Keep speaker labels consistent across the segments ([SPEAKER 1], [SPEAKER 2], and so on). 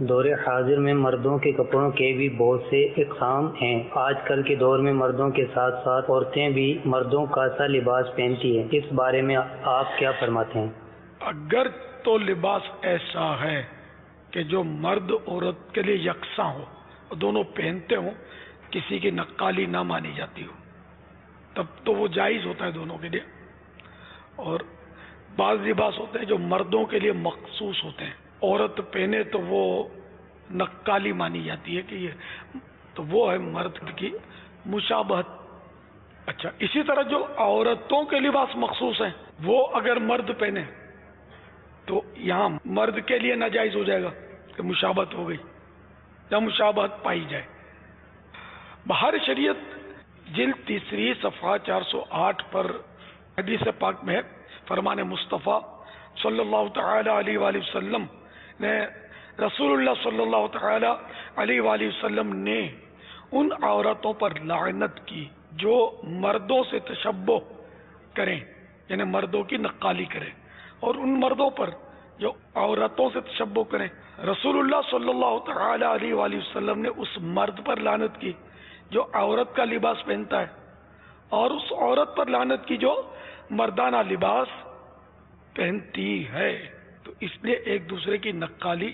[SPEAKER 1] دور حاضر میں مردوں کے کپڑوں کے بھی بہت سے اقسام ہیں۔ آج کل کے دور میں مردوں کے ساتھ ساتھ عورتیں بھی مردوں کا سا لباس پہنتی ہیں، اس بارے میں آپ کیا فرماتے ہیں؟
[SPEAKER 2] اگر تو لباس ایسا ہے کہ جو مرد عورت کے لیے یکساں ہو، دونوں پہنتے ہوں، کسی کی نقالی نہ مانی جاتی ہو، تب تو وہ جائز ہوتا ہے دونوں کے لیے۔ اور بعض لباس ہوتے ہیں جو مردوں کے لیے مخصوص ہوتے ہیں، عورت پہنے تو وہ نقالی مانی جاتی ہے کہ یہ تو وہ ہے مرد کی مشابہت۔ اچھا، اسی طرح جو عورتوں کے لباس مخصوص ہیں وہ اگر مرد پہنے تو یہاں مرد کے لیے ناجائز ہو جائے گا کہ مشابہت ہو گئی یا مشابہت پائی جائے۔ بہر شریعت جلد 3 صفحہ 408 پر حدیث پاک میں ہے، فرمان مصطفیٰ صلی اللہ تعالی علیہ وآلہ وسلم نے رسول اللہ صلی اللہ تعالی علیہ وآلہ وسلم نے ان عورتوں پر لعنت کی جو مردوں سے تشبہ کریں، یعنی مردوں کی نقالی کریں، اور ان مردوں پر جو عورتوں سے تشبہ کریں۔ رسول اللہ صلی اللہ تعالی علیہ وآلہ وسلم نے اس مرد پر لعنت کی جو عورت کا لباس پہنتا ہے، اور اس عورت پر لعنت کی جو مردانہ لباس پہنتی ہے۔ تو اس لیے ایک دوسرے کی نقالی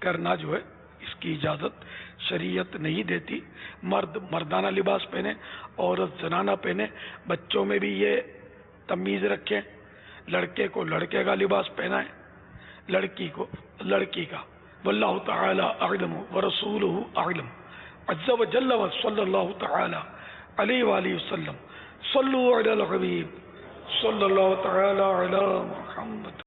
[SPEAKER 2] کرنا جو ہے اس کی اجازت شریعت نہیں دیتی۔ مرد مردانہ لباس پہنے، عورت زنانہ پہنے، بچوں میں بھی یہ تمیز رکھیں، لڑکے کو لڑکے کا لباس پہنائیں، لڑکی کو لڑکی کا۔ واللہ تعالی اعلم ورسولہ اعلم عز وجل وصلی اللہ تعالی علیہ وآلہ وسلم۔ صلو علی الحبیب صلی اللہ تعالی علی محمد۔